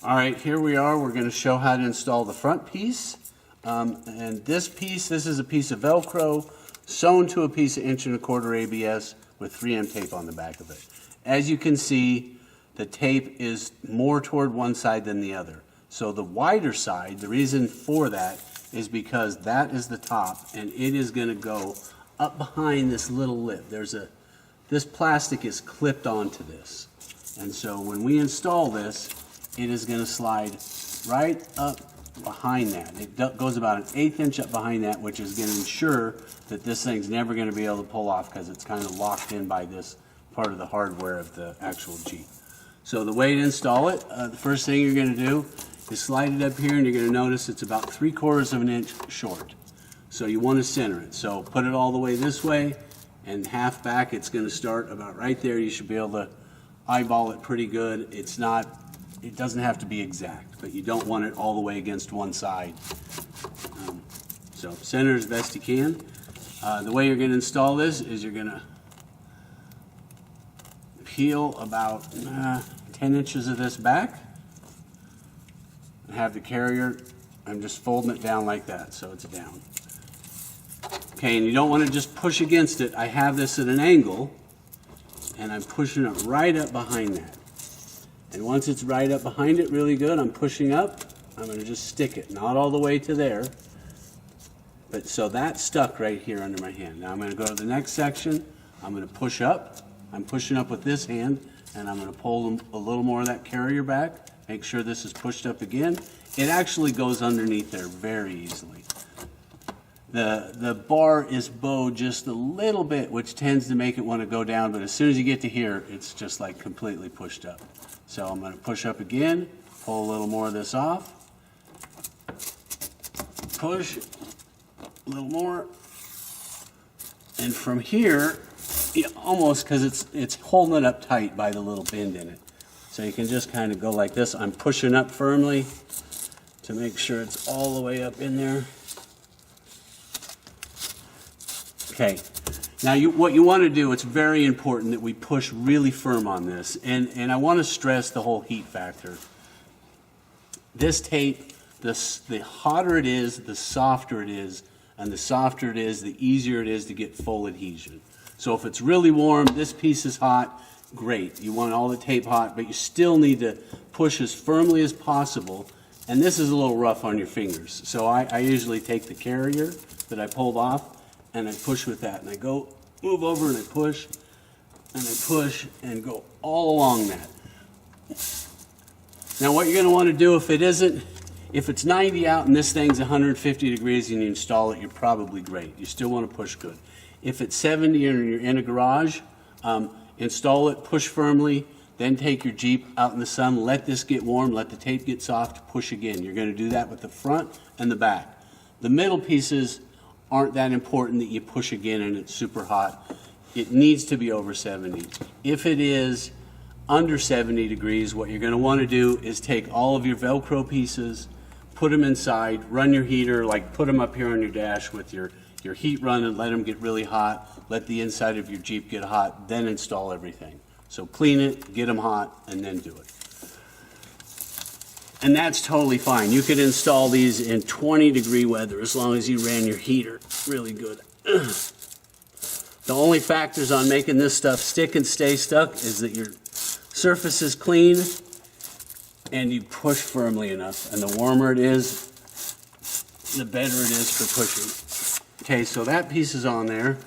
All right, here we are. We're going to show how to install the front piece. And this is a piece of Velcro sewn to a piece of 1 1/4 ABS with 3M tape on the back of it. As you can see, the tape is more toward one side than the other. So the wider side, the reason for that is because that is the top and it is going to go up behind this little lip. This plastic is clipped onto this. And so when we install this, it is going to slide right up behind that. It goes about an 1/8 inch up behind that, which is going to ensure that this thing's never going to be able to pull off because it's kind of locked in by this part of the hardware of the actual Jeep. So the way to install it, the first thing you're going to do is slide it up here, and you're going to notice it's about 3/4 of an inch short. So you want to center it. So put it all the way this way and half back. It's going to start about right there. You should be able to eyeball it pretty good. It doesn't have to be exact, but you don't want it all the way against one side. So center as best you can. The way you're going to install this is you're going to peel about 10 inches of this back and have the carrier. I'm just folding it down like that so it's down. Okay, and you don't want to just push against it. I have this at an angle and I'm pushing it right up behind that. And once it's right up behind it really good, I'm pushing up. I'm going to just stick it, not all the way to there. But so that's stuck right here under my hand. Now I'm going to go to the next section. I'm going to push up. I'm pushing up with this hand, and I'm going to pull a little more of that carrier back. Make sure this is pushed up again. It actually goes underneath there very easily. The bar is bowed just a little bit, which tends to make it want to go down, but as soon as you get to here, it's just like completely pushed up. So I'm going to push up again, pull a little more of this off, push a little more, and from here, almost because it's holding it up tight by the little bend in it. So you can just kind of go like this. I'm pushing up firmly to make sure it's all the way up in there. Okay. Now what you want to do, it's very important that we push really firm on this. And I want to stress the whole heat factor. This tape, the hotter it is, the softer it is. And the softer it is, the easier it is to get full adhesion. So if it's really warm, this piece is hot, great. You want all the tape hot, but you still need to push as firmly as possible. And this is a little rough on your fingers. So I usually take the carrier that I pulled off and I push with that. And I go, move over and I push and go all along that. Now what you're going to want to do if it's 90 out and this thing's 150 degrees and you install it, you're probably great. You still want to push good. If it's 70 and you're in a garage, install it, push firmly, then take your Jeep out in the sun, let this get warm, let the tape get soft, push again. You're going to do that with the front and the back. The middle pieces aren't that important that you push again and it's super hot. It needs to be over 70. If it is under 70 degrees, what you're going to want to do is take all of your Velcro pieces, put them inside, run your heater, like put them up here on your dash with your heat run and let them get really hot. Let the inside of your Jeep get hot, then install everything. So clean it, get them hot, and then do it. And that's totally fine. You could install these in 20-degree weather as long as you ran your heater really good. The only factors on making this stuff stick and stay stuck is that your surface is clean and you push firmly enough. And the warmer it is, the better it is for pushing. Okay, so that piece is on there.